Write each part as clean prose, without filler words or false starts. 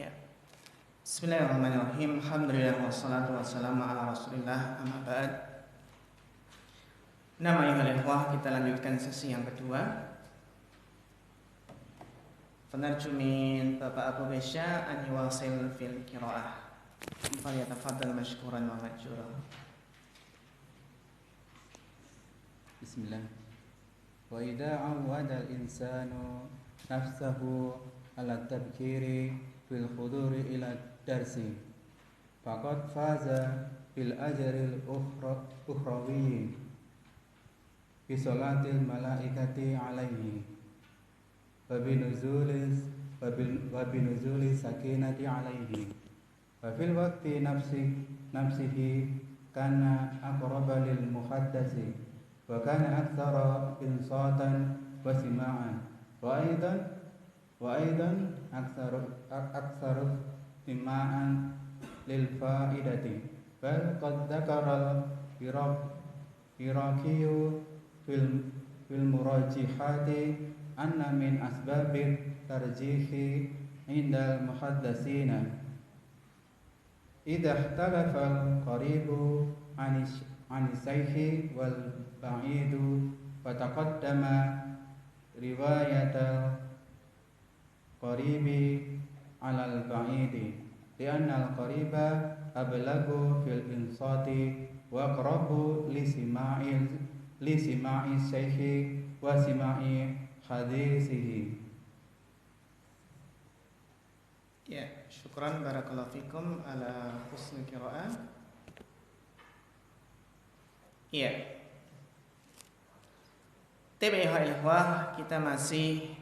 Ya. Bismillahirrahmanirrahim. Alhamdulillah wassalatu wassalamu ala Rasulillah. Amma ba'd. Ayuhal ikhwah, kita lanjutkan sesi yang kedua. Penarju min Bapak Abu Besya an yuwasil fil qiraah. Falyatafaddal mashkuran wa majura. Bismillah. Wa idza awwada al-insanu nafsahu ala tadhkiri fil khuduri ila darsi faqad faza bil ajril ukhrawi bi salatil malaikati alaihi wa binuzuli sakinati alaihi wa fil waqti nafsihi kana aqraba lil muhaddasi wa kana aktsara insatan wa sima'an wa aidan aksaru tima'an lil faidati bal qad dzakara Iraqiyu fil murajihati anna min asbabit tarjihi indal muhaddasina idza ikhtalafa al-qaribu anisaihi wal ba'idu wa taqaddama riwayatal qaribi alal ba'idi li'anna al-qariba ablagu fil insati wa aqrabu li sima'i syekhi wa sima'i hadisihi. Ya, syukran barakallahu fikum ala husnul qiraah. Iya. Ikhwah, kita masih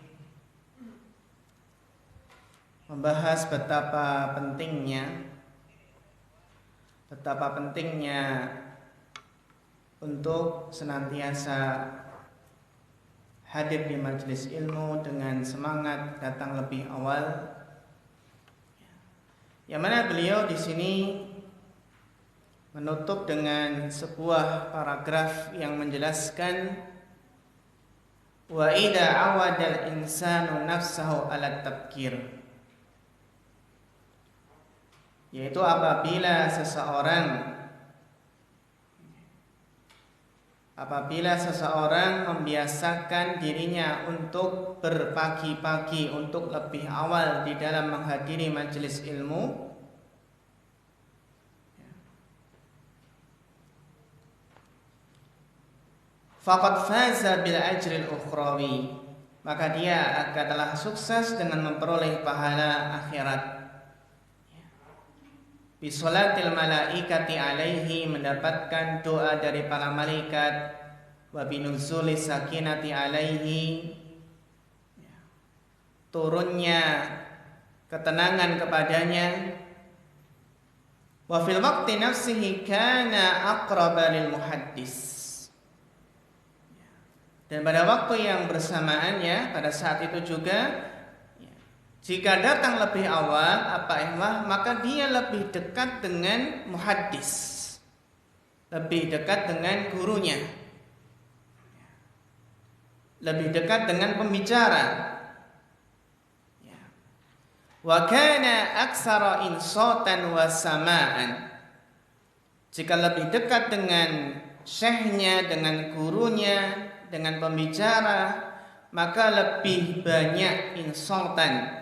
membahas betapa pentingnya untuk senantiasa hadir di majelis ilmu dengan semangat datang lebih awal. Yang mana beliau di sini menutup dengan sebuah paragraf yang menjelaskan wa idza awadal insanu nafsahu ala tabkir, yaitu apabila seseorang membiasakan dirinya untuk berpagi-pagi, untuk lebih awal di dalam menghadiri majelis ilmu, faqad faza bil ajril ukhrawi, maka dia telah sukses dengan memperoleh pahala akhirat. Bisolatil malaikati alaihi, mendapatkan doa dari para malaikat, wa binuzuli sakinati alaihi, turunnya ketenangan kepadanya, wa fil waqti nafsihi kana aqraba lil muhaddis, dan pada waktu yang bersamaannya pada saat itu juga, jika datang lebih awal maka dia lebih dekat dengan muhaddis, lebih dekat dengan gurunya, lebih dekat dengan pembicara. Wa kana aktsara insatan wa sama'an, jika lebih dekat dengan syekhnya, dengan gurunya, dengan pembicara, maka lebih banyak insatan,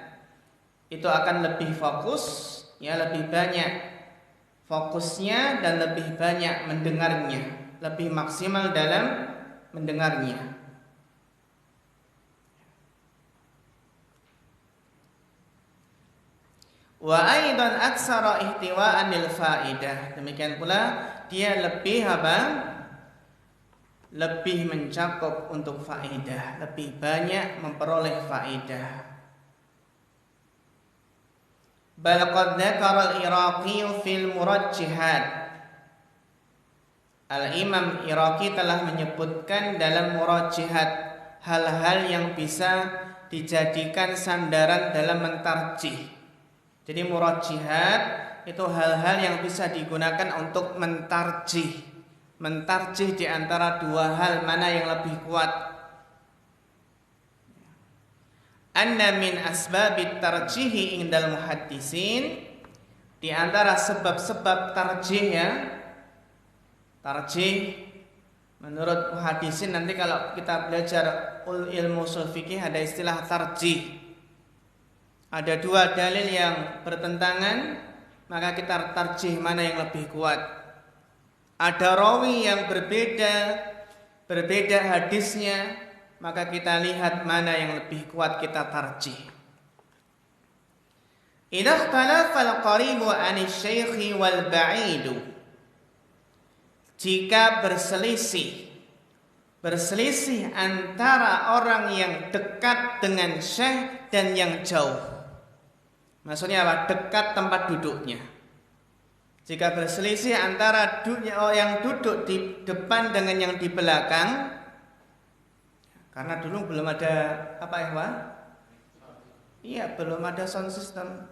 itu akan lebih fokus, lebih banyak fokusnya dan lebih banyak mendengarnya, lebih maksimal dalam mendengarnya. Wa aidan aksara ihtiwa'an lil faidah, demikian pula dia lebih mencakup untuk faidah, lebih banyak memperoleh faidah. Bal qad dzakara al-Iraqi fil murajjihat, Al-Imam Iraqi telah menyebutkan dalam murajjihat hal-hal yang bisa dijadikan sandaran dalam mentarjih. Jadi murajjihat itu hal-hal yang bisa digunakan untuk mentarjih di antara dua hal mana yang lebih kuat. anna min asbabit tarjihi indal muhaddisin, di antara sebab-sebab tarjih ya. Tarjih menurut muhaddisin, nanti kalau kita belajar ilmu ushul fikih ada istilah tarjih. Ada dua dalil yang bertentangan, maka kita tarjih mana yang lebih kuat. Ada rawi yang berbeda hadisnya, maka kita lihat mana yang lebih kuat, kita tarjih. Idza ikhtalafa al-qaribu 'ani asy-syaikhi wal ba'idu, jika berselisih antara orang yang dekat dengan syekh dan yang jauh. Maksudnya apa? Dekat tempat duduknya. Jika berselisih antara yang duduk di depan dengan yang di belakang, karena dulu belum ada apa ya, Pak? Iya, belum ada sound system.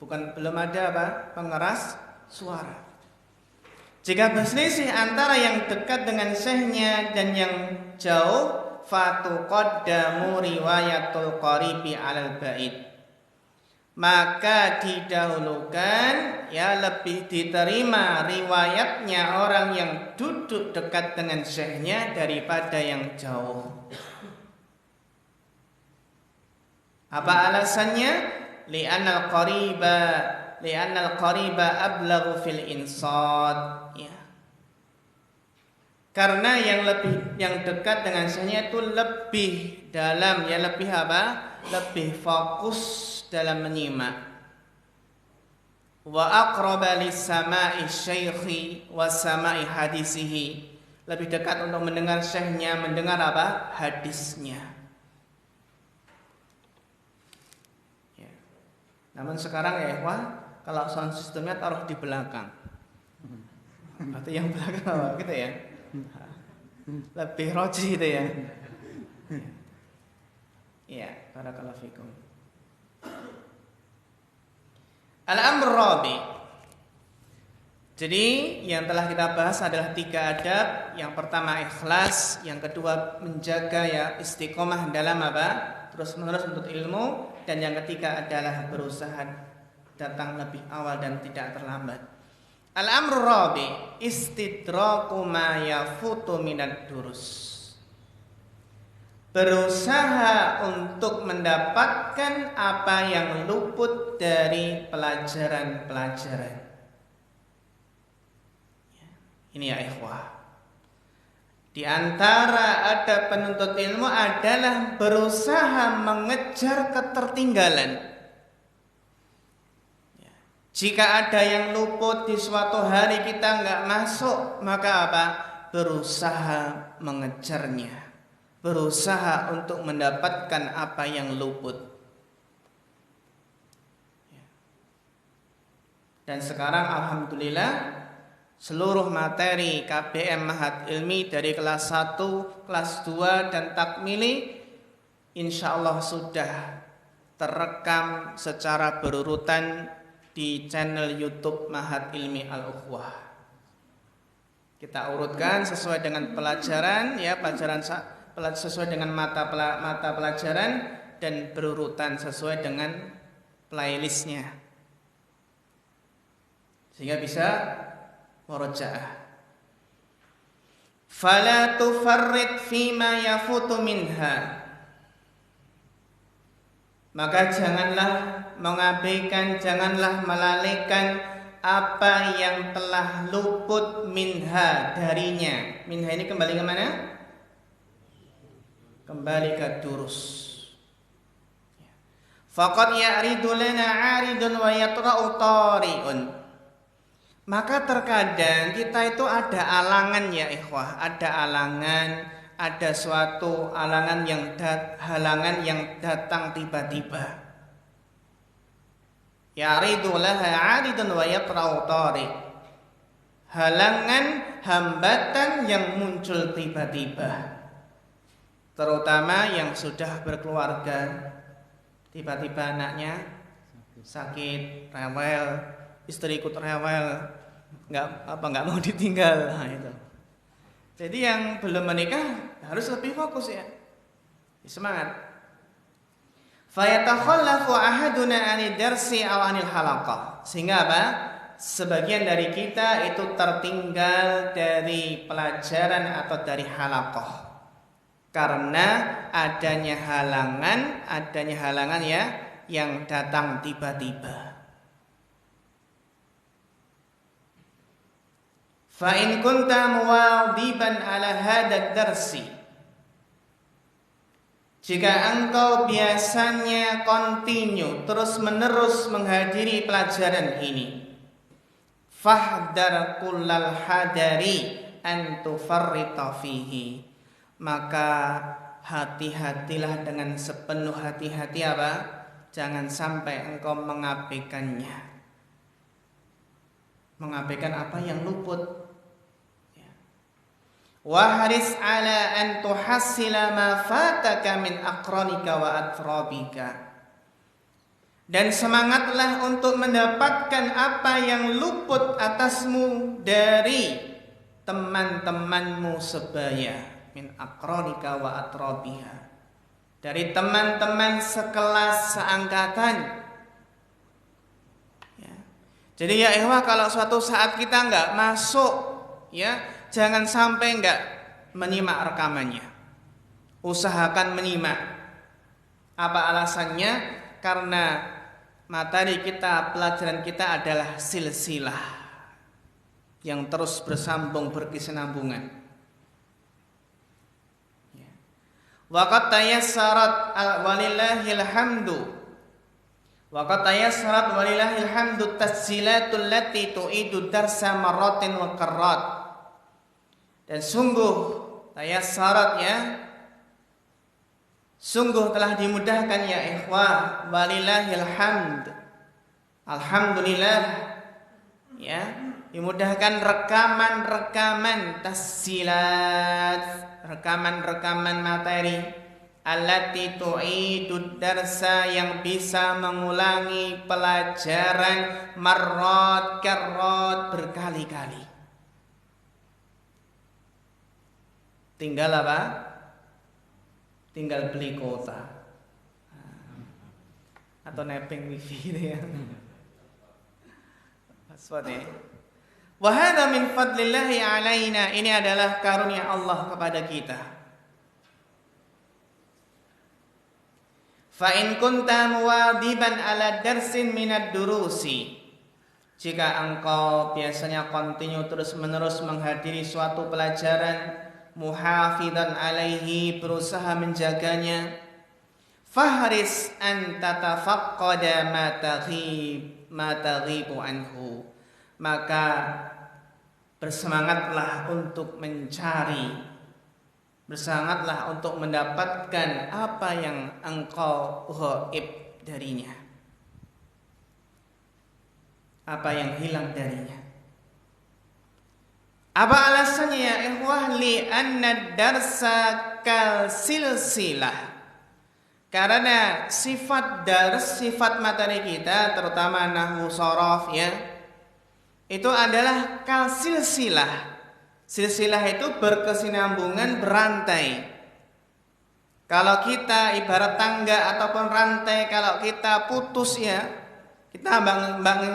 Belum ada apa? Pengeras suara. Jika berselisih antara yang dekat dengan syekhnya dan yang jauh, fatuqaddamu riwayatul qaribi 'alal ba'id, maka didahulukan, ya lebih diterima riwayatnya orang yang duduk dekat dengan syekhnya daripada yang jauh. Apa alasannya? Li'annal qariba ablaghu fil insad, ya. Karena yang dekat dengan syekhnya itu lebih dalam, ya lebih apa? Lebih fokus dalam menyimak. Wa aqraba lis-sama'i syaikhi wa sama'i hadisihi, lebih dekat untuk mendengar syekhnya, mendengar apa? Hadisnya. Ya. Namun sekarang ya ikhwah, kalau sound systemnya taruh di belakang, berarti yang belakang apa? Gitu ya. Lebih roji itu ya. Iya, barakallahu fikum. Al-amr rabi. Jadi yang telah kita bahas adalah 3 adab. Yang pertama ikhlas, yang kedua menjaga ya istiqomah dalam apa? Terus menerus untuk ilmu, dan yang ketiga adalah berusaha datang lebih awal dan tidak terlambat. Al-amr rabi istidraku ma yafutu minad durus. Berusaha untuk mendapatkan apa yang luput dari pelajaran-pelajaran. Ini ya ikhwah. Di antara adab penuntut ilmu adalah berusaha mengejar ketertinggalan. Jika ada yang luput di suatu hari kita nggak masuk, maka apa? Berusaha mengejarnya. Berusaha untuk mendapatkan apa yang luput. Dan sekarang alhamdulillah seluruh materi KBM Ma'had Ilmi dari kelas 1, kelas 2 dan takmili insyaallah sudah terekam secara berurutan di channel YouTube Ma'had Ilmi Al-Ukhwah. Kita urutkan sesuai dengan pelajaran, ya pelajaran sesuai dengan mata pelajaran dan berurutan sesuai dengan playlistnya, sehingga bisa murajaah. Fala tufarrid fima yafutu minha, maka janganlah mengabaikan, janganlah melalaikan apa yang telah luput minha darinya. Minha ini kembali ke mana? Kembali ke durus. Faqad ya'ridu lana 'aridun wa yatra'u tari'un. Maka terkadang kita itu ada alangan ya ikhwah, ada alangan, ada suatu halangan yang datang tiba-tiba. Ya'ridu laha 'aridun wa yatra'u tari'. Halangan, hambatan yang muncul tiba-tiba. Terutama yang sudah berkeluarga, tiba-tiba anaknya sakit, rewel, istri ikut rewel, nggak mau ditinggal. Nah, itu. Jadi yang belum menikah harus lebih fokus ya, semangat. Fayatakhallafu ahaduna 'anid darsi aw 'anil halaqah. Sehingga apa? Sebagian dari kita itu tertinggal dari pelajaran atau dari halaqah karena adanya halangan ya yang datang tiba-tiba. Fa in kunta muwadiban ala hadad darsi, jika engkau biasanya continue terus-menerus menghadiri pelajaran ini, fahdar kullal hadari an tufarrita fihi, maka hati-hatilah dengan sepenuh hati-hati apa? Jangan sampai engkau mengabaikannya. Mengabaikan apa yang luput. Wa haris ala an tuhassila ma fataka min aqranika wa atrabika. Dan semangatlah untuk mendapatkan apa yang luput atasmu dari teman-temanmu sebaya, min aqranika wa atrabiha, dari teman-teman sekelas seangkatan. Ya. Jadi ya ikhwah, kalau suatu saat kita enggak masuk, ya jangan sampai enggak menyimak rekamannya. Usahakan menyimak. Apa alasannya? Karena materi kita, pelajaran kita adalah silsilah yang terus bersambung, berkesinambungan. Wa qad tayassarat walillahil hamdu. Wa qad tayassarat walillahil hamdu tasjilatul lati tu'idu darsa marratin wa qarrat. Dan sungguh tayassarat ya, sungguh telah dimudahkan ya ikhwah, walillahil hamd, alhamdulillah ya, dimudahkan rekaman-rekaman tasjilat, rekaman-rekaman materi, allati tu'idud darsa, yang bisa mengulangi pelajaran marrat karrat, berkali-kali. Tinggal apa? Tinggal beli kuota atau nepeng wifi gitu ya. Passwordnya. Wa hadza min fadlillahi alaina, ini adalah karunia Allah kepada kita. Fa in kunta muwadiban ala darsin minad durusi, jika engkau biasanya continue terus-menerus menghadiri suatu pelajaran, muhafidan alaihi, berusaha menjaganya, fahris an tatafaqqada ma taghibu anhu, maka bersemangatlah untuk mencari, bersemangatlah untuk mendapatkan apa yang engkau ghaib darinya, apa yang hilang darinya. Apa alasannya ya ikhwah? Li anna darsa kal silsilah, karena sifat dars, sifat materi kita terutama nahwu shorof ya, itu adalah kal silsilah. Silsilah itu berkesinambungan, berantai. Kalau kita ibarat tangga ataupun rantai, kalau kita putus ya, kita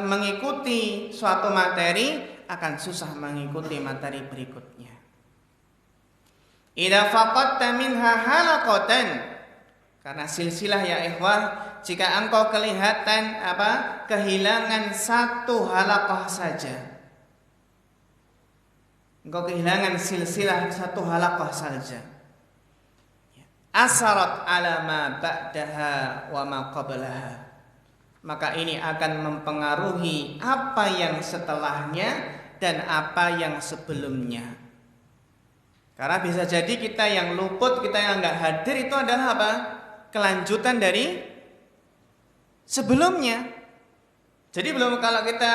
mengikuti suatu materi akan susah mengikuti materi berikutnya. Idza faqadta minha halaqatan, karena silsilah ya ikhwah, jika engkau kelihatan kehilangan satu halaqah saja, engkau kehilangan silsilah satu halaqah saja, asarat ala ma ba'daha wa ma qablaha, maka ini akan mempengaruhi apa yang setelahnya dan apa yang sebelumnya. Karena bisa jadi kita yang luput, kita yang enggak hadir itu adalah apa? Kelanjutan dari sebelumnya. Jadi belum, kalau kita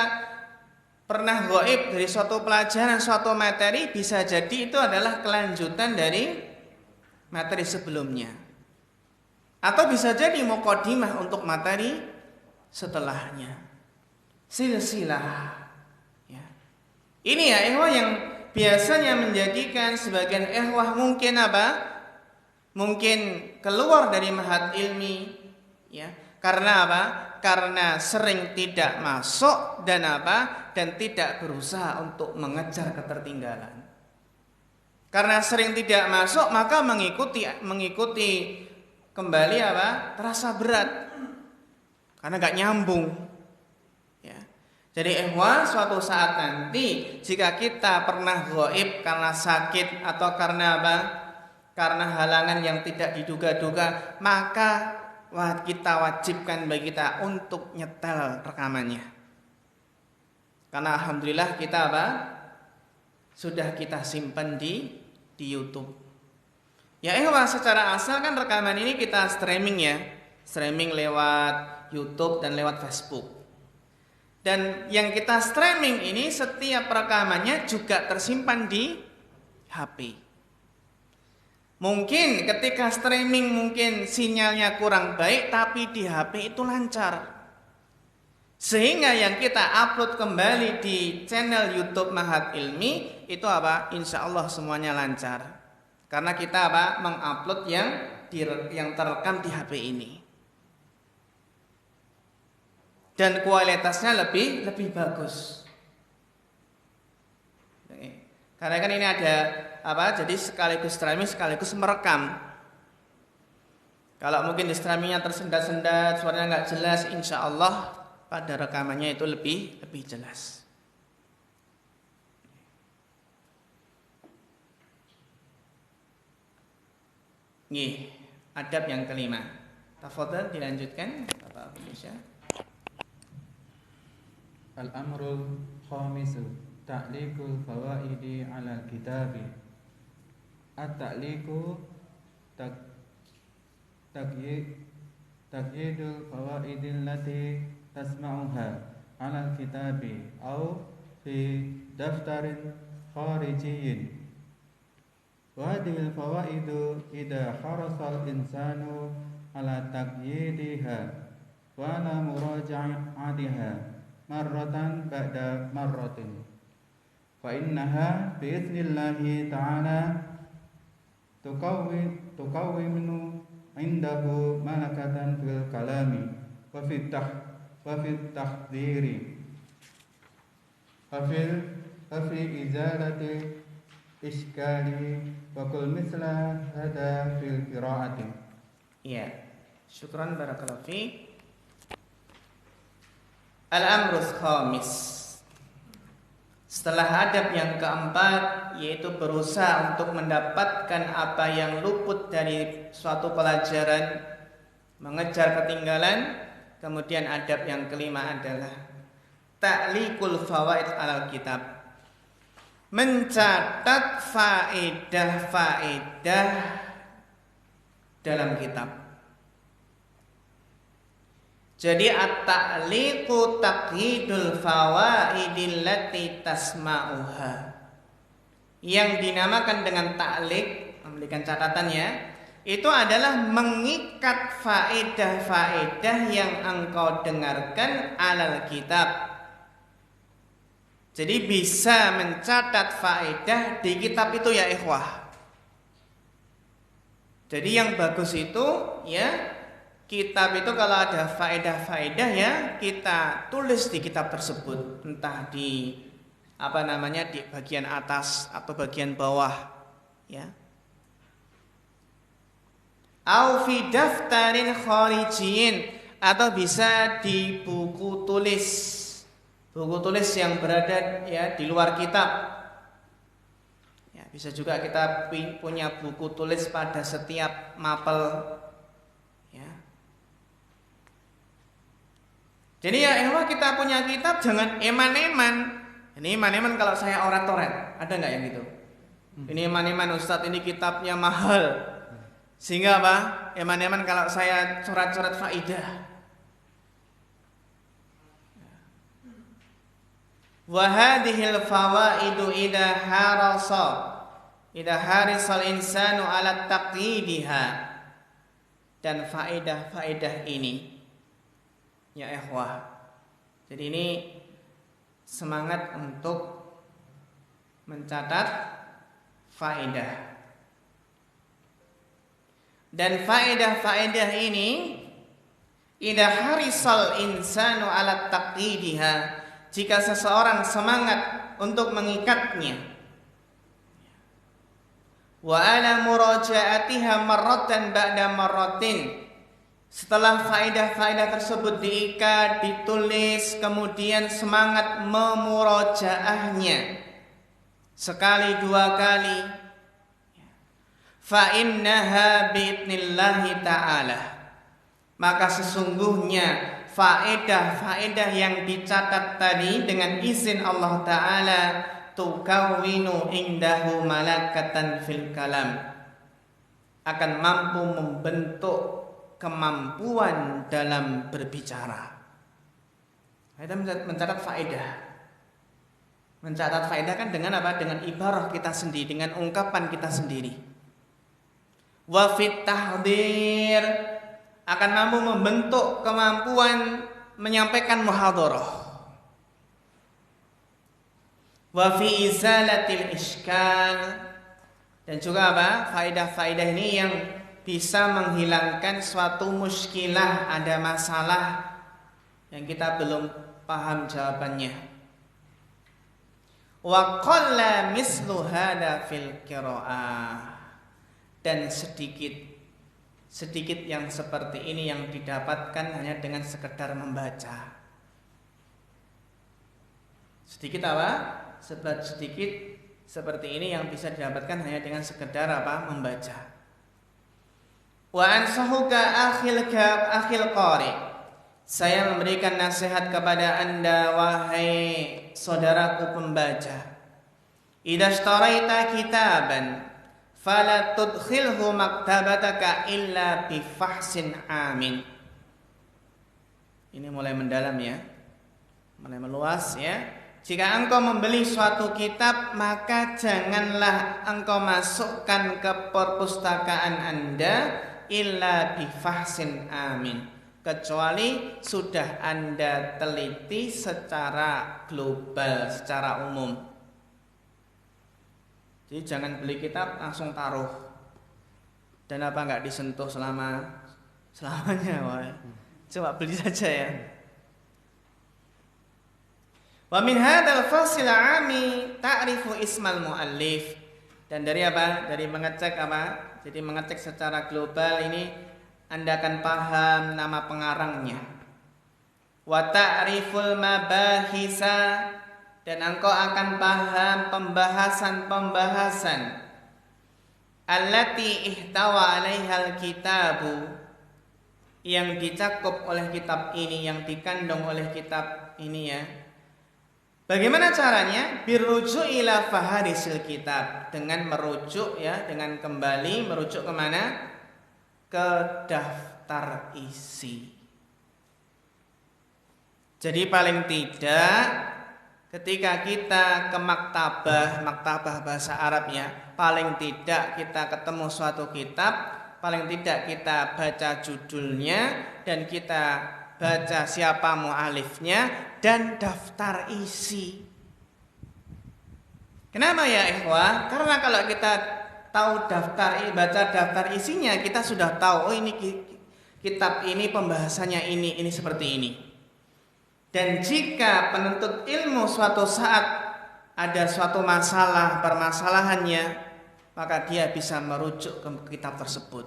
pernah ghaib dari suatu pelajaran, suatu materi, bisa jadi itu adalah kelanjutan dari materi sebelumnya. Atau bisa jadi muqaddimah untuk materi setelahnya. Silsilah. Ini ya ikhwah yang biasanya menjadikan sebagian ikhwah mungkin Mungkin keluar dari mahad ilmi ya. Karena apa? Karena sering tidak masuk dan apa? Dan tidak berusaha untuk mengejar ketertinggalan. Karena sering tidak masuk, maka mengikuti kembali apa? Terasa berat. Karena gak nyambung. Ya. Jadi suatu saat nanti jika kita pernah ghaib karena sakit atau karena apa? Karena halangan yang tidak diduga-duga, maka kita wajibkan bagi kita untuk nyetel rekamannya. Karena alhamdulillah kita apa? Sudah kita simpan di YouTube. Ya secara asal kan rekaman ini kita streaming ya. Streaming lewat YouTube dan lewat Facebook. Dan yang kita streaming ini setiap rekamannya juga tersimpan di HP. Mungkin ketika streaming mungkin sinyalnya kurang baik, tapi di HP itu lancar. Sehingga yang kita upload kembali di channel YouTube Ma'had Ilmi itu apa? Insya Allah semuanya lancar. Karena kita apa? Mengupload yang terekam di HP ini. Dan kualitasnya lebih bagus. Karena kan ini ada apa? Jadi sekaligus streaming sekaligus merekam. Kalau mungkin di streamingnya tersendat-sendat, suaranya nggak jelas, insya Allah pada rekamannya itu lebih jelas. Nih, adab yang kelima. Tafadhal dilanjutkan, Bapak Indonesia. Al-amrul khamisu ta'liqul fawaidi 'ala al-kitabi. At-ta'liqu takyidul fawaidil lati tasma'uha 'ala al-kitabi aw fi daftarin kharijiyyin. Wa hadhil fawaidu idza harasal insanu 'ala taqyidiha wa la muraja'atiha marratan ba'da marratin fa innaha bi'idnillahi ta'ala tuqawwimnu indahu malakatan fil kalami wa fit tahdhiri wa fi izalati iskali wa kul misla hada fil qiraati. Iya, syukran barakallahu fi. Al-amrus khamis. Setelah adab yang keempat, yaitu berusaha untuk mendapatkan apa yang luput dari suatu pelajaran, mengejar ketinggalan. Kemudian adab yang kelima adalah ta'liqul fawaid alal kitab, mencatat faedah-faedah dalam kitab. Jadi at-ta'liqu taqyidul fawaidil lati tasma'uha. Yang dinamakan dengan ta'liq, memberikan catatannya, itu adalah mengikat faedah-faedah yang engkau dengarkan alal kitab. Jadi bisa mencatat faedah di kitab itu ya ikhwah. Jadi yang bagus itu ya, kitab itu kalau ada faedah-faedah ya kita tulis di kitab tersebut, entah di di bagian atas atau bagian bawah ya. Au fi daftarin kharijiyin, atau bisa di buku tulis yang berada ya di luar kitab. Ya, bisa juga kita punya buku tulis pada setiap mapel. Jadi ya kita punya kitab jangan eman-eman. Ini eman-eman kalau saya orat-orat. Ada nggak yang gitu? Ini eman-eman Ustadz, ini kitabnya mahal. Sehingga apa? Eman-eman kalau saya coret-coret faidah. Wa hadhil fawaidu idza harisal insanu ala taqyidiha. Dan faedah-faedah ini ya ikhwah. Jadi ini semangat untuk mencatat faedah. Dan faedah-faedah ini idza harisal insanu ala taqidiha, jika seseorang semangat untuk mengikatnya, wa ala murajaatiha marratan ba'da marratin, setelah faedah-faedah tersebut diikat, ditulis, kemudian semangat memurajaahnya sekali dua kali, fa innaha bi'idnillahi ta'ala, maka sesungguhnya faedah-faedah yang dicatat tadi dengan izin Allah Ta'ala tukawinu indahu malakatan fil kalam, akan mampu membentuk kemampuan dalam berbicara. Kita mencatat faedah. Mencatat faedah kan dengan apa? Dengan ibarah kita sendiri, dengan ungkapan kita sendiri. Wa fit tahdir, akan mampu membentuk kemampuan menyampaikan muhadharah. Wa fi izalatil iskal, dan juga apa? Faedah-faedah ini yang bisa menghilangkan suatu muskilah, ada masalah yang kita belum paham jawabannya. Wa qalla mislu hada fil qiraah, dan sedikit yang seperti ini yang didapatkan hanya dengan sekedar membaca. Sedikit apa? Sedikit seperti ini yang bisa didapatkan hanya dengan sekedar apa? Membaca. Wa ansahuka akhil qari, saya memberikan nasihat kepada Anda wahai saudaraku pembaca. Idza ishtaraita kitaban fala tudkhilhu maktabataka illa bi fahsin amin. Ini mulai mendalam ya, mulai meluas ya. Jika engkau membeli suatu kitab, maka janganlah engkau masukkan ke perpustakaan Anda illa bi fahsin amin, kecuali sudah Anda teliti secara global, secara umum. Jadi jangan beli kitab langsung taruh dan apa nggak disentuh selamanya. Wah. Coba beli saja ya. Wa min hadzal fasil 'ami ta'rifu ismal muallif, dan dari apa? Dari mengecek apa? Jadi mengecek secara global ini Anda akan paham nama pengarangnya. Wa ta'riful mabahisa, dan engkau akan paham pembahasan-pembahasan allati ihtawa 'alaihal kitabu, yang dicakup oleh kitab ini, yang dikandung oleh kitab ini ya. Bagaimana caranya? Birruju' ila faharisil kitab, dengan merujuk ya, dengan kembali merujuk kemana? Ke daftar isi. Jadi paling tidak ketika kita ke maktabah bahasa Arabnya, paling tidak kita ketemu suatu kitab, paling tidak kita baca judulnya dan kita baca siapa mu'alifnya dan daftar isi. Kenapa ya ikhwah? Karena kalau kita tahu baca daftar isinya, kita sudah tahu oh ini kitab ini pembahasannya ini seperti ini. Dan jika penuntut ilmu suatu saat ada suatu permasalahannya, maka dia bisa merujuk ke kitab tersebut.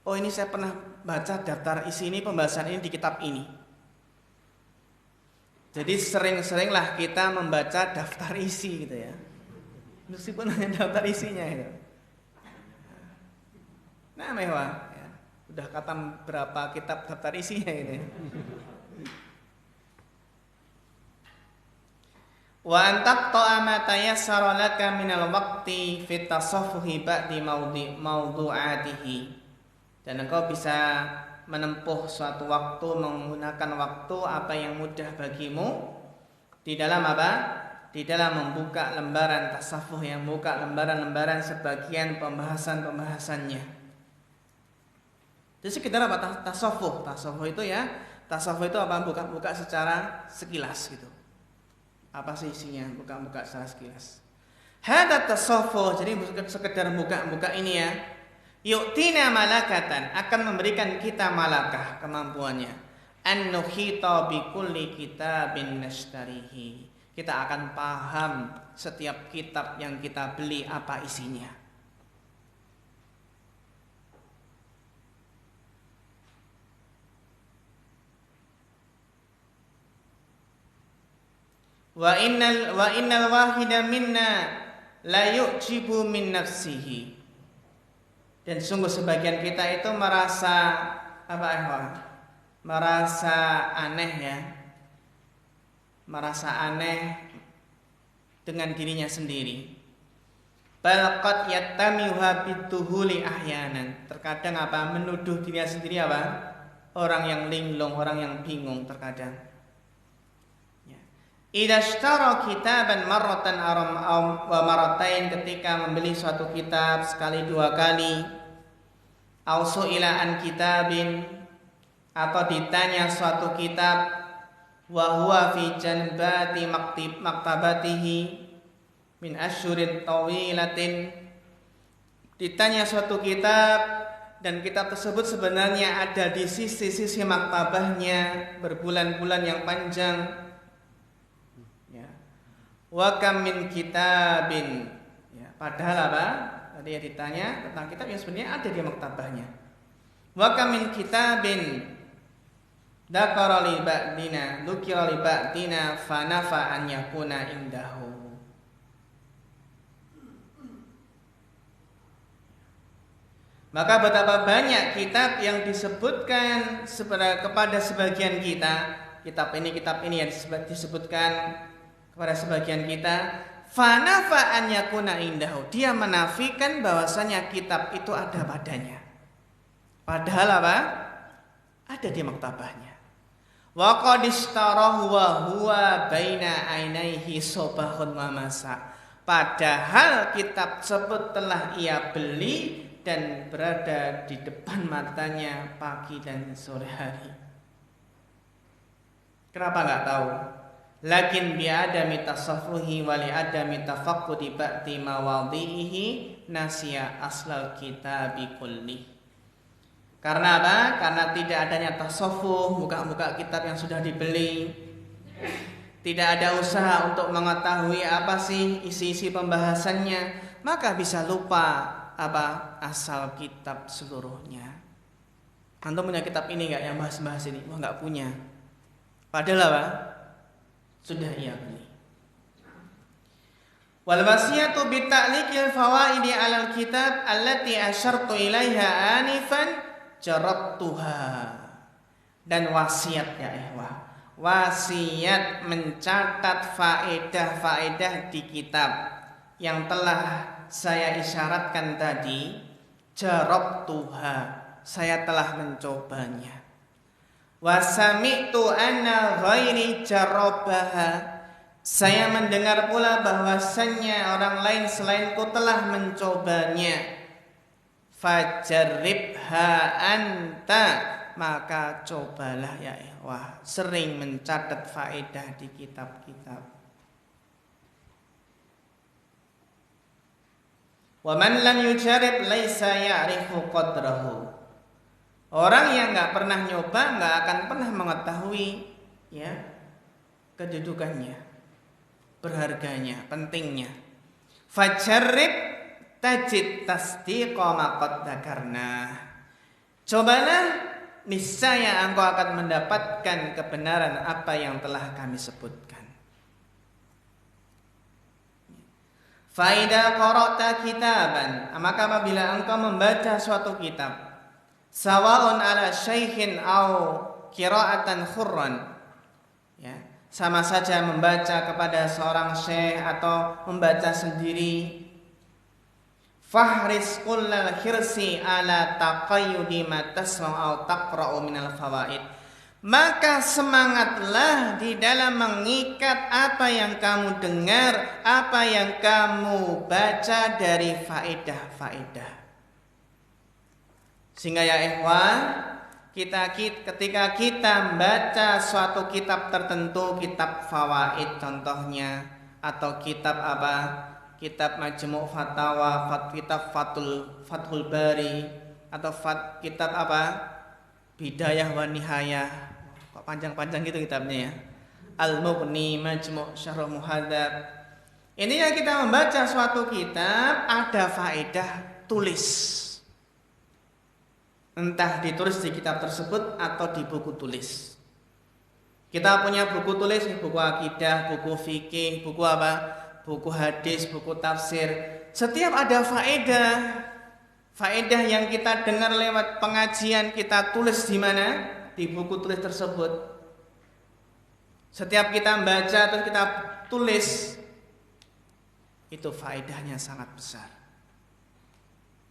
Oh ini saya pernah baca daftar isi ini, pembahasan ini di kitab ini. Jadi sering-seringlah kita membaca daftar isi gitu ya. Meskipun hanya daftar isinya itu. Nah mewah ya. Udah khatam berapa kitab daftar isinya ini. Wa antaqta'a ma tayassara laka minal waqti fit tasaffuhi ba'di mawdu'atihi, dan engkau bisa menempuh suatu waktu, menggunakan waktu apa yang mudah bagimu di dalam apa? Di dalam membuka lembaran tasawuf, yang membuka lembaran-lembaran sebagian pembahasan-pembahasannya. Jadi sekitar apa tasawuf? Tasawuf itu ya, tasawuf itu apa? Buka-buka secara sekilas gitu. Apa sih isinya? Buka-buka secara sekilas. Hada tasawuf, jadi sekedar buka-buka ini ya. Yu'tina malakatan, akan memberikan kita malakah, kemampuannya. an nuhita bi kulli kitabin nashtarihi. Kita akan paham setiap kitab yang kita beli apa isinya. Wa innal wahida minna la yu'jibu min nafsihi. Dan sungguh sebagian kita itu merasa merasa aneh ya. Merasa aneh dengan dirinya sendiri. Bal qad yattamiha bituhuli ahyanan. Terkadang menuduh dirinya sendiri orang yang linglung, orang yang bingung terkadang. Idza ishtara kitaban marratan wa marratain, ketika membeli suatu kitab sekali dua kali, au su'ila an kitabin, atau ditanya suatu kitab, wa huwa fi janbati maktabatihi min asyhurin tawilatin, ditanya suatu kitab dan kitab tersebut sebenarnya ada di sisi-sisi maktabahnya berbulan-bulan yang panjang. Wa kam min kitabin, ya, padahal tadi ya ditanya tentang kitab yang sebenarnya ada di maktabahnya. Wa kam min kitabin dzakara li ba'dina fa nafa an yakuna indahu. Maka betapa banyak kitab yang disebutkan kepada sebagian kita, kitab ini yang disebutkan kepada sebagian kita, fa nafa an yakuna indahu, dia menafikan bahwasanya kitab itu ada padanya. Padahal ada di maktabahnya. Wa qad ishtarahu wa huwa baina ainaihi sobahun wa masa. Padahal kitab tersebut telah ia beli dan berada di depan matanya pagi dan sore hari. Kenapa enggak tahu? Lakin bi adami tasaffuhi wa li adami tafaqqudi ba'ti mawadhihi nasiya aslal kitabi kulli. Karena Karena tidak adanya tasawuf, buka-buka kitab yang sudah dibeli. Tidak ada usaha untuk mengetahui apa sih isi-isi pembahasannya, maka bisa lupa asal kitab seluruhnya. Antum punya kitab ini enggak yang bahas-bahas ini? Wah, enggak punya. Padahal sudah ia beli. Wal wasiyatu bi ta'liqil fawaidi 'alal kitab allati asyartu ilaiha anifan jarabtuha. Dan wasiat ya ikhwah, wasiat mencatat faedah-faedah di kitab yang telah saya isyaratkan tadi, jarabtuha, saya telah mencobanya. Wa sami'tu anna ghairi jarabaha, saya mendengar pula bahwasannya orang lain selainku telah mencobanya. Fajarribha anta, maka cobalah ya ikhwah sering mencatat faedah di kitab-kitab. Wa man lam yujarib laisa ya'rifu qadrahu. Orang yang enggak pernah nyoba enggak akan pernah mengetahui ya kedudukannya, berharganya, pentingnya. Fajarrib tajid tasdiqa ma qad dzakarna. Cobalah, niscaya engkau akan mendapatkan kebenaran apa yang telah kami sebutkan. Fa idza qara'ta kitaban, maka apabila engkau membaca suatu kitab, sawaun ala syaikhin au qira'atan khurran, ya, sama saja membaca kepada seorang syekh atau membaca sendiri. Fahris kullal khirsi ala taqayyudi ma tasma'u au taqra'u minal fawaid, maka semangatlah di dalam mengikat apa yang kamu dengar, apa yang kamu baca dari faedah-faedah. Sehingga ya ikhwan, ketika kita membaca suatu kitab tertentu, kitab fawaid contohnya, atau kitab kitab Majmu' Fatawa, kitab Fathul Bari, atau kitab Bidayah wa Nihayah, Kok panjang-panjang gitu kitabnya ya. Al-Mughni, Majmu' Syarh Muhadzab. Ini yang kita membaca suatu kitab ada faedah tulis. Entah ditulis di kitab tersebut atau di buku tulis. Kita punya buku tulis, buku akidah, buku fikih, buku apa? Buku hadis, buku tafsir. Setiap ada faedah. Faedah yang kita dengar lewat pengajian kita tulis di mana? Di buku tulis tersebut. Setiap kita baca atau kita tulis, itu faedahnya sangat besar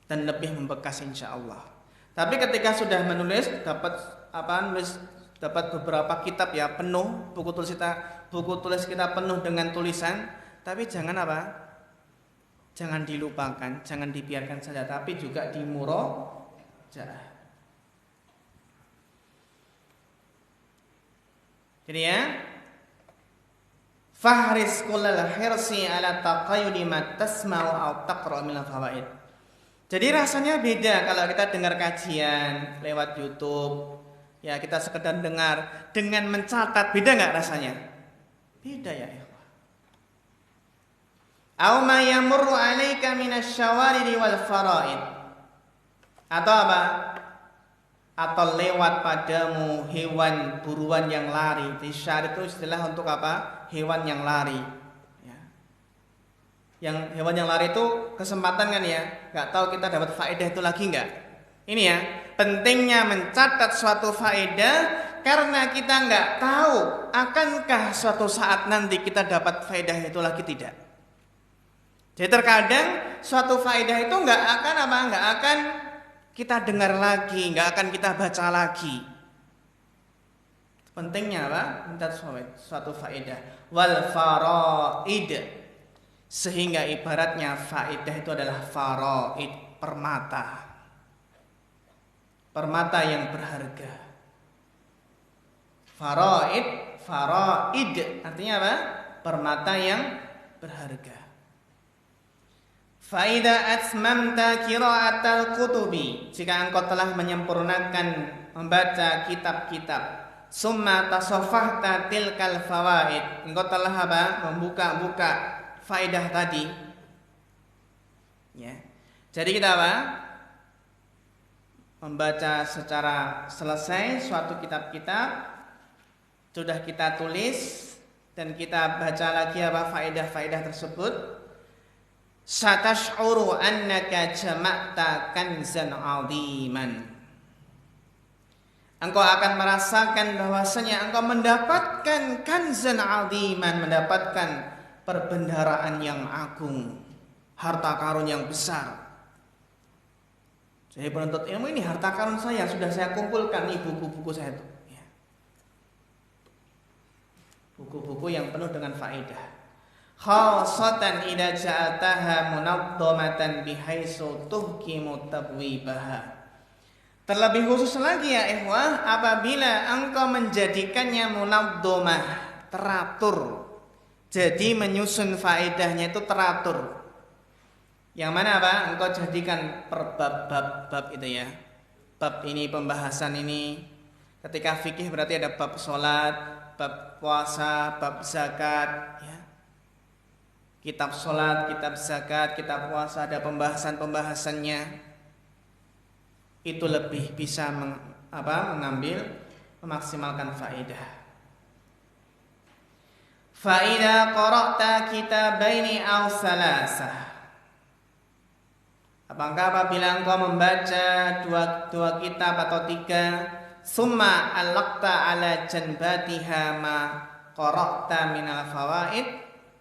dan lebih membekas insya Allah. Tapi ketika sudah menulis dapat beberapa kitab ya penuh buku tulis kita penuh dengan tulisan, tapi jangan jangan dilupakan, jangan dibiarkan saja, tapi juga dimurojaah. Jadi ya, fahris kullal hirsi ala taqayyudi ma tasma'u aw taqra min al-fawaid. Jadi rasanya beda kalau kita dengar kajian lewat YouTube. Ya kita sekedar dengar dengan mencatat, beda nggak rasanya? Beda ya. Aw ma yamurru 'alaika minasy-syawaridi wal faraid. Atau apa? Atau lewat padamu hewan buruan yang lari. Syar itu istilah untuk apa? Hewan yang lari. Yang hewan yang lari itu kesempatan kan ya, nggak tahu kita dapat faedah itu lagi nggak. Ini ya pentingnya mencatat suatu faedah karena kita nggak tahu akankah suatu saat nanti kita dapat faedah itu lagi tidak. Jadi terkadang suatu faedah itu nggak akan kita dengar lagi, nggak akan kita baca lagi. Pentingnya apa? Mencatat suatu faedah. Wal faraid. Sehingga ibaratnya faedah itu adalah faraid, permata. Permata yang berharga. Faraid artinya apa? Permata yang berharga. Fa idza atmamta qira'atal kutubi, jika engkau telah menyempurnakan membaca kitab-kitab, summa tasaffahta tilkal fawaid, engkau telah apa? Membuka-buka faedah tadi, ya. Jadi kita apa? Membaca secara selesai suatu kitab-kitab, sudah kita tulis dan kita baca lagi apa faedah-faedah tersebut. Satash'uru annaka jama'ta kanzan 'aziman. Engkau akan merasakan bahwasanya engkau mendapatkan kanzan 'aziman, mendapatkan perbendaharaan yang agung, harta karun yang besar. Jadi penuntut ilmu ini harta karun saya sudah saya kumpulkan nih buku-buku saya itu. Ya. Buku-buku yang penuh dengan faedah. Khassatan idza ja'ataha munaddamatan bihaitsu tuhkimu tabwibaha. Terlebih khusus lagi ya ikhwah, apabila engkau menjadikannya munaddamah, teratur. Jadi menyusun faedahnya itu teratur. Yang mana apa? Engkau jadikan per bab-bab itu ya. Bab ini pembahasan ini. Ketika fikih berarti ada bab sholat, bab puasa, bab zakat. Ya. Kitab sholat, kitab zakat, kitab puasa ada pembahasan-pembahasannya. Itu lebih bisa memaksimalkan faedah. Fa'idha qara'ta kitabaini aw salasah. Apakah apabila engkau membaca dua kitab atau tiga, summa alaqta ala janbatiha ma qara'ta minal fawaid,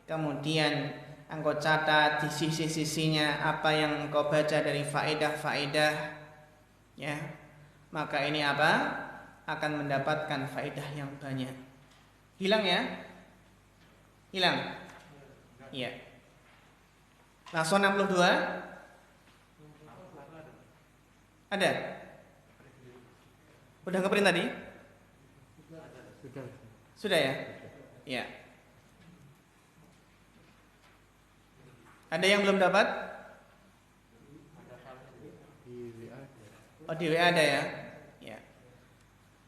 kemudian engkau catat di sisi-sisinya apa yang engkau baca dari faedah-faedah, ya, maka ini apa? Akan mendapatkan faedah yang banyak. Hilang ya? Hilang? Iya. Langsung 62? Ada? Udah ngeprint tadi? Sudah ya? Iya. Ada yang belum dapat? Oh di WA ada ya? Ya.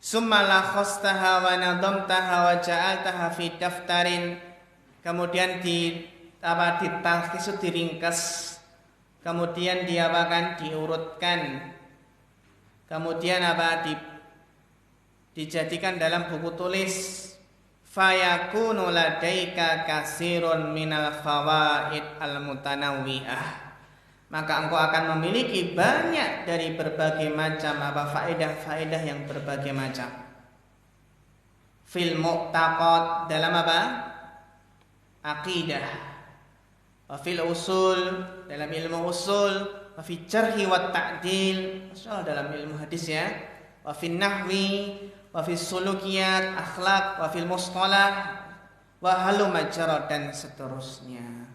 summa lakhastaha wa nadamtaha wa ja'altaha fi daftarin, kemudian ditalkhisu, diringkas, kemudian diurutkan, kemudian dijadikan dalam buku tulis, fayakunu ladaika kasirun minal fawaid al-mutanawwi'ah, maka engkau akan memiliki banyak dari berbagai macam faedah-faedah yang berbagai macam. Fil mu'taqad, dalam aqidah. Wa fil usul, dalam ilmu usul. Wa fi jarhi wa ta'dil, masalah dalam ilmu hadis ya. Wa fin nahwi, wa fis sulukiyat, akhlak, wa fil mustalah, wa halumma jarra, dan seterusnya.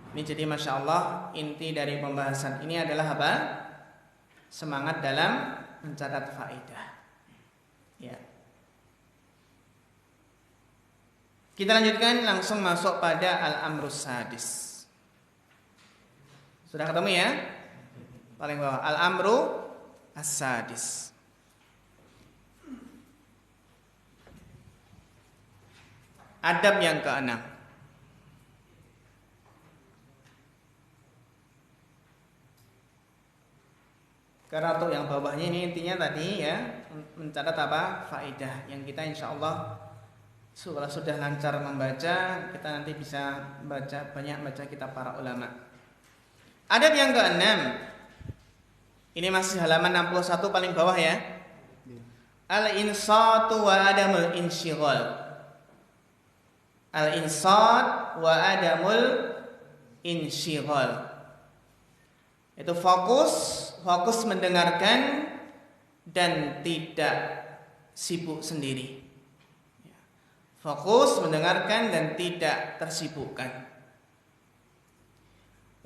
Ini jadi Masya Allah, inti dari pembahasan ini adalah semangat dalam mencatat faedah. Ya. Kita lanjutkan, langsung masuk pada al-amrus sadis. Sudah ketemu ya? Paling bawah, al-amru as-sadis. Adab yang keenam. Karena untuk yang bawahnya ini intinya tadi ya, mencatat faedah yang kita insya Allah kalau sudah lancar membaca, kita nanti bisa banyak baca kitab para ulama. Adab yang keenam, ini masih halaman 61 paling bawah ya. Al-insatu wa adamul insyighal. Al-insat wa adamul insyighal. Itu fokus mendengarkan dan tidak sibuk sendiri. Fokus mendengarkan dan tidak tersibukkan.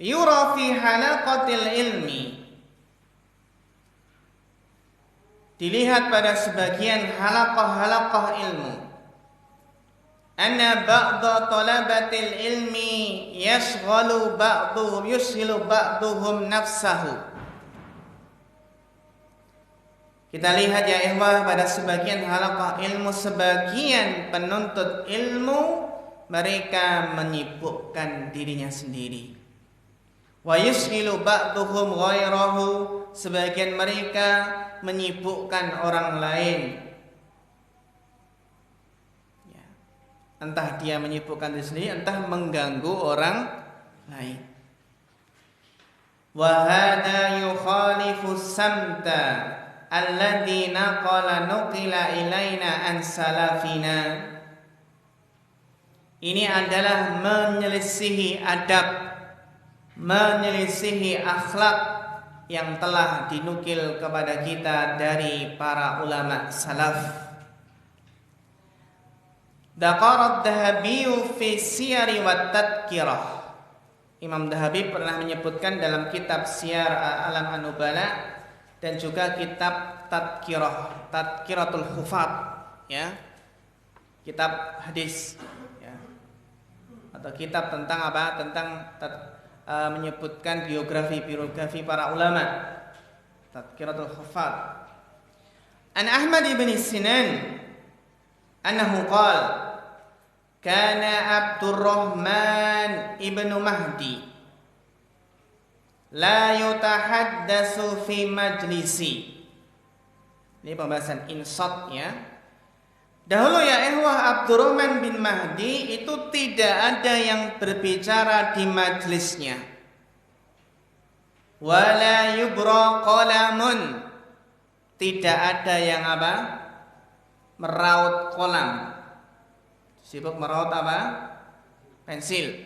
Yura fi halaqatil ilmi, dilihat pada sebagian halaqah ilmu, anna ba'da talabatil ilmi yusghilu ba'duhum nafsahu. Kita lihat ya ikhwah, pada sebagian halaqah ilmu, sebagian penuntut ilmu mereka menyibukkan dirinya sendiri. Wa yusghilu ba'duhum ghairahu, sebagian mereka menyibukkan orang lain. Entah dia menyibukkan diri sendiri, entah mengganggu orang lain. Wa hadha yukhalifu samta alladzi nuqila ilaina an salafina. Ini adalah menyelisihi adab, menyelisihi akhlak yang telah dinukil kepada kita dari para ulama salaf. Dzakara Dhahabi fi Siyar wa Tadhkirah. Imam Dhahabi pernah menyebutkan dalam kitab Siyar A'lam An-Nubala dan juga kitab Tadhkirah, Tadhkiratul Hufat, ya. Kitab hadis, ya. Atau kitab tentang menyebutkan biografi para ulama. Tadhkiratul Hufat. An Ahmad ibn Sinan annahu qala kana Abdurrahman ibnu Mahdi la yutahaddatsu fi majlisi. Ini pembahasan insat ya. Dahulu ya ikhwah, Abdurrahman bin Mahdi itu tidak ada yang berbicara di majlisnya. Wala yubra qalamun, tidak ada yang meraut kolam. Sibuk meraut pensil.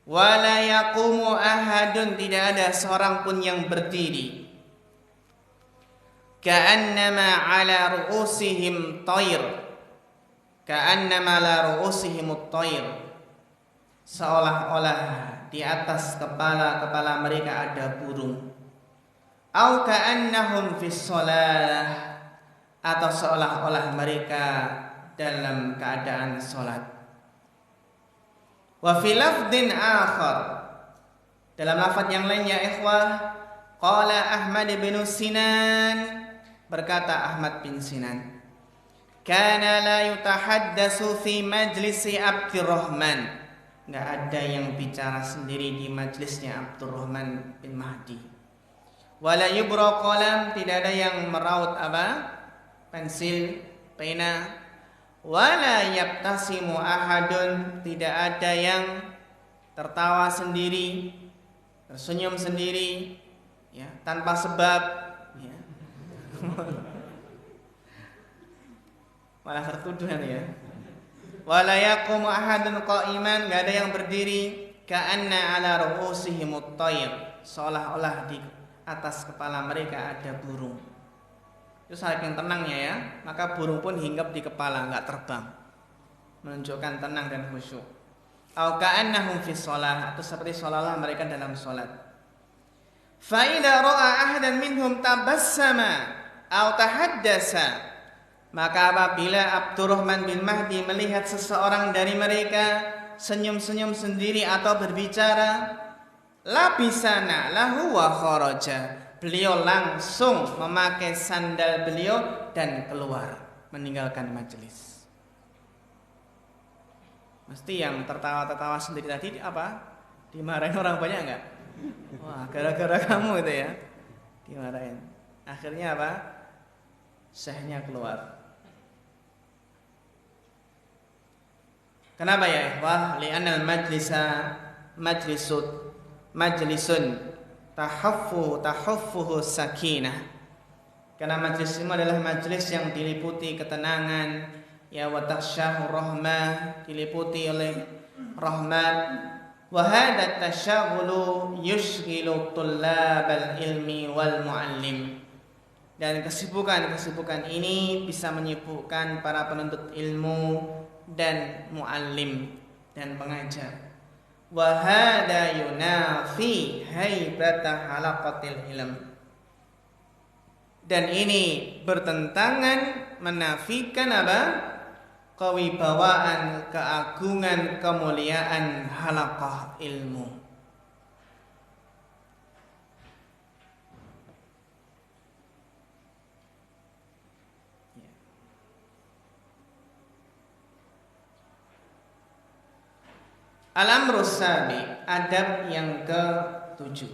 Wala yaqumu ahadun, tidak ada seorang pun yang berdiri. Ka'annama ala ru'usihim tayr, ka'annama ala ru'usihim at-tayr, seolah-olah di atas kepala mereka ada burung. Au ka'annahum fis shalah, atau seolah-olah mereka dalam keadaan salat. Wa fi lafdin akhar, dalam lafaz yang lainnya ikhwah, Qala Ahmad bin Sinan, berkata Ahmad bin Sinan, kana la yutahaddatsu fi majlisi Abdurrahman. Enggak ada yang bicara sendiri di majlisnya Abdurrahman bin Mahdi. Wala yubra qalam, tidak ada yang meraut pensil, pena. Wala yabtasimu ahadun, tidak ada yang tertawa sendiri, tersenyum sendiri, ya, tanpa sebab, ya. Malah tertuduh ya. Wala yaqumu ahadun qa'iman, enggak ada yang berdiri, ka'anna ala ru'usihimut tayr, seolah-olah di atas kepala mereka ada burung. Itu saking tenangnya ya, maka burung pun hinggap di kepala, enggak terbang, menunjukkan tenang dan khusyuk. Au ka'annahum fi shalah, atau seperti seolah-olah mereka dalam salat. Fa idza ra'a ahadan minhum tabassama au tahaddasa, maka apabila Abdurrahman bin Mahdi melihat seseorang dari mereka senyum-senyum sendiri atau berbicara, labisana lahu wa kharaja, beliau langsung memakai sandal beliau dan keluar, meninggalkan majelis. Mesti yang tertawa-tertawa sendiri tadi dimarahin orang banyak enggak? Wah, gara-gara kamu itu ya dimarahin. Akhirnya syekhnya keluar. Kenapa ya? Wah, li'anal majlisun tahaffuhu sakinah. Karena majlis ini adalah majlis yang diliputi ketenangan, ya, wa takhshahu rahmah, diliputi oleh rahmat. Wa hadha tasyaghulu yushghilu tullabal ilmi wal muallim. Dan kesibukan ini bisa menyibukkan para penuntut ilmu dan muallim dan pengajar. Wa hada yunafi haibata halaqatil ilm. Dan ini bertentangan, menafikan kewibawaan, keagungan, kemuliaan halaqah ilmu. Al-amrus sabi, adab yang ke-7.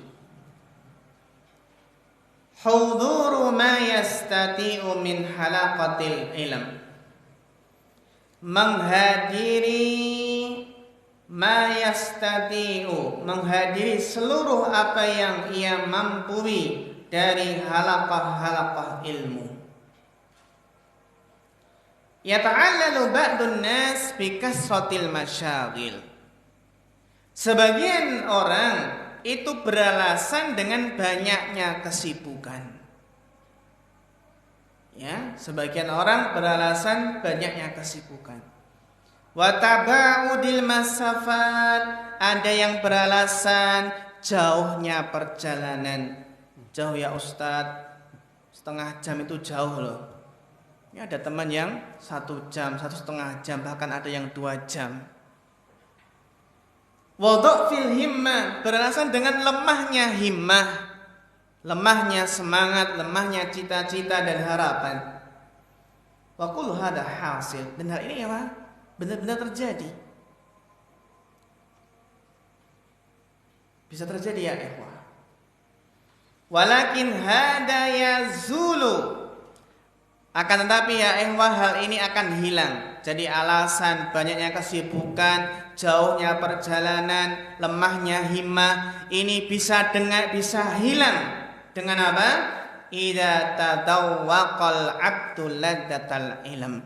Huduru ma yastati'u min halaqatil ilm. Menghadiri ma yastati'u, menghadiri seluruh apa yang ia mampu dari halaqah-halaqah ilmu. Yata'allalu ba'dun nas bi kasratil masyaghil. Sebagian orang itu beralasan dengan banyaknya kesibukan. Ya, sebagian orang beralasan banyaknya kesibukan. Wa taba'udil masafat, ada yang beralasan jauhnya perjalanan. Jauh ya Ustadz, setengah jam itu jauh loh. Ini ada teman yang 1 jam, 1,5 jam, bahkan ada yang 2 jam. Wadhu' fil himmah, beralasan dengan lemahnya himmah, lemahnya semangat, lemahnya cita-cita dan harapan. Wa kullu hada hasil, dan hal ini benar-benar terjadi. Bisa terjadi ya ikhwah. Walakin hada yazulu, akan tetapi ya ikhwah, hal ini akan hilang. Jadi alasan banyaknya kesibukan, jauhnya perjalanan, lemahnya himmah, ini bisa hilang dengan apa? Idza tadawwaqal 'abdu ladzatal ilm.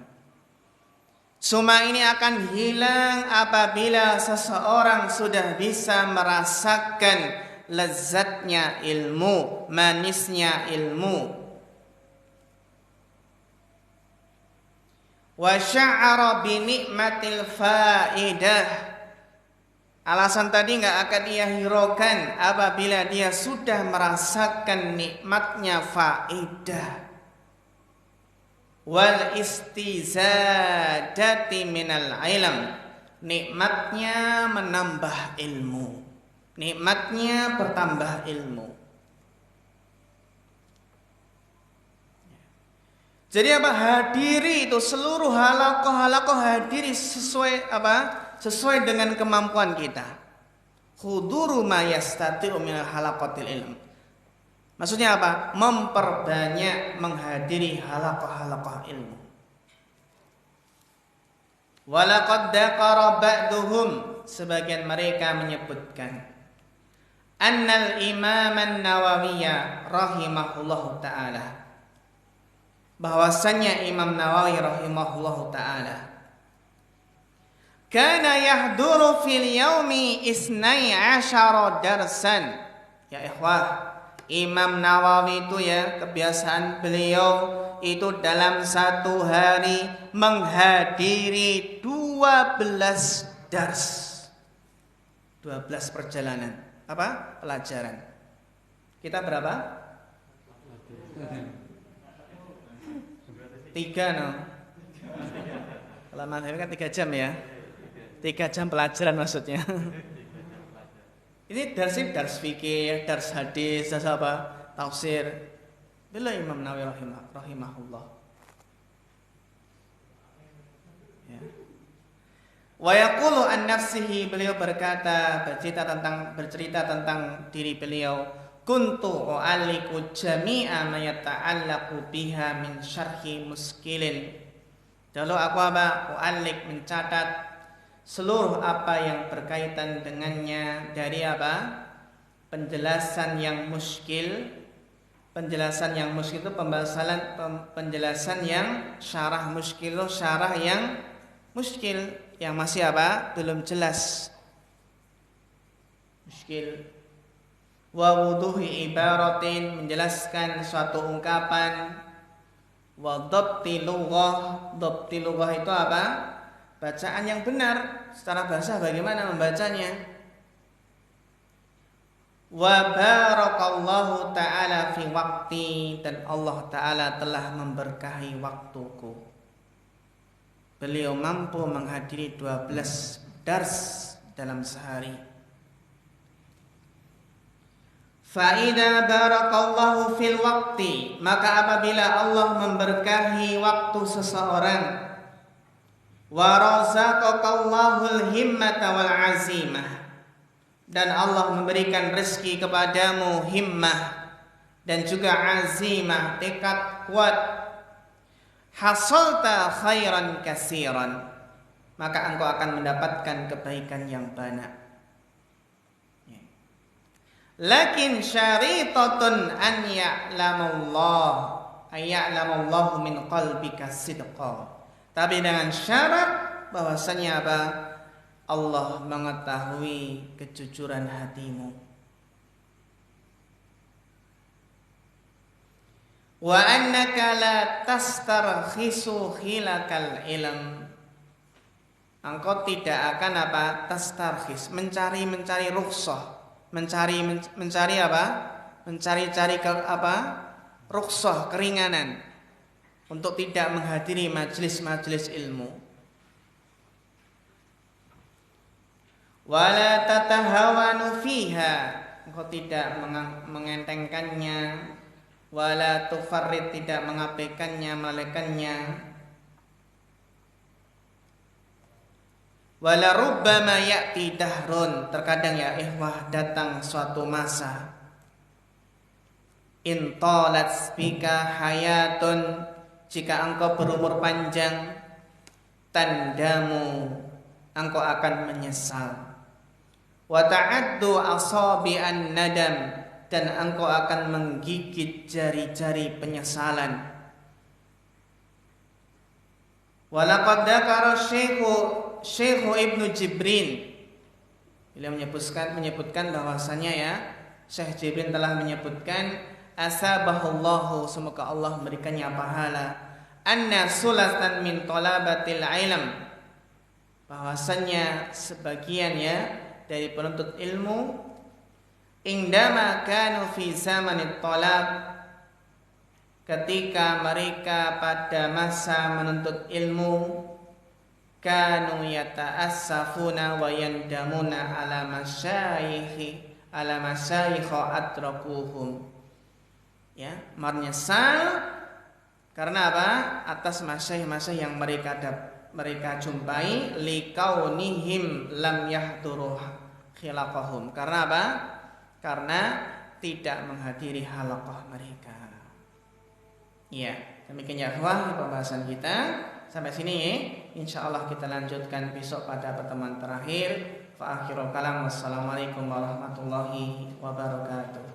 Semua ini akan hilang apabila seseorang sudah bisa merasakan lezatnya ilmu, manisnya ilmu. Wa sya'ara bi nikmatil faidah. Alasan tadi enggak akan ia hiraukan apabila dia sudah merasakan nikmatnya faidah. Wal istizadati minal ilm, nikmatnya menambah ilmu, nikmatnya bertambah ilmu. Jadi apa? Hadiri itu seluruh halaqah hadiri sesuai apa? Sesuai dengan kemampuan kita. Huduru ma yastati'u min halaqatil ilm. Maksudnya apa? Memperbanyak menghadiri halaqah ilmu. Walaqad dzakara ba'duhum, sebagian mereka menyebutkan annal Imam An-Nawawi rahimahullahu taala, bahwasannya Imam Nawawi rahimahullahu taala kana yahduru fil yaumi 12 darsan. Ya ikhwah, Imam Nawawi itu ya, kebiasaan beliau itu dalam satu hari menghadiri 12 dars. 12 perjalanan. Apa? Pelajaran. Kita berapa? 3 no. Kalau materi kan 3 jam ya. 3 jam pelajaran maksudnya. Ini dars fikih, dars hadis, dars apa? Tafsir. Bila Imam Nawawi rahimahullah. Ya. Wa yaqulu an nafsihi, beliau berkata, bercerita tentang diri beliau, kuntu u'alliqu jami'a ma yata'allaqu biha min syarhi muskilin. Dulu aku apa? U'alliq, mencatat seluruh apa yang berkaitan dengannya dari apa? Penjelasan yang muskil. Penjelasan yang muskil itu penjelasan yang syarah muskil, syarah yang muskil yang masih apa? Belum jelas. Muskil. Wa wuduhi ibaratin, menjelaskan suatu ungkapan. Wa dhabti lughah, dhabti lughah itu apa? Bacaan yang benar secara bahasa, bagaimana membacanya. Wa barakallahu ta'ala fi waqti, dan Allah ta'ala telah memberkahi waktuku. Beliau mampu menghadiri 12 dars dalam sehari. Fa'idha barakallahu fil waqti, maka apabila Allah memberkahi waktu seseorang, wa razaqakallahul himmata wal azimah, dan Allah memberikan rezeki kepadamu himmah dan juga azimah, tekad kuat, hasalta khairan kasiran, maka engkau akan mendapatkan kebaikan yang banyak. Lakin syaritatun an ya'lamallahu min qalbika sidqa, tapi dengan syarat bahwasanya apa? Allah mengetahui kejujuran hatimu. Wa annaka la tastarkhisu khilakal ilm. Engkau tidak akan apa? Tastarkhis, mencari rukhsah. Mencari apa? Mencari apa? Rukhsah, keringanan untuk tidak menghadiri majelis-majelis ilmu. Wala tatahawanu fiha, engkau tidak mengentengkannya. Wala tufarrid, tidak mengabaikannya, melalaikannya. Wala rubbama ya'ti dahrun, terkadang ya ikhwah datang suatu masa. In talat bika hayatun, jika engkau berumur panjang, tandamu, engkau akan menyesal. Wa ta'addu asabi'an nadam, dan engkau akan menggigit jari-jari penyesalan. Wa laqad dzakara Syekh Ibnu Jibrin, beliau menyebutkan bahwasanya ya, Syekh Jibrin telah menyebutkan, asabahullahu, semoga Allah memberikannya pahala, anna sulatan min talabatil ilm, bahwasanya sebagian ya dari penuntut ilmu, indama kanu fi zamanit talab, ketika mereka pada masa menuntut ilmu, kanu yata'assafuna wa yandamuna ala masyayikh atrakuhum, ya, menyesal Karena apa? Atas masyayikh-masyayikh yang mereka jumpai likaunihim lam yahduru khilaqahum. Karena apa? Karena tidak menghadiri halaqah mereka. Iya, demikian ya ikhwah pembahasan kita. Sampai sini ya. Insyaallah kita lanjutkan besok pada pertemuan terakhir. Fa akhirul kalam wassalamualaikum warahmatullahi wabarakatuh.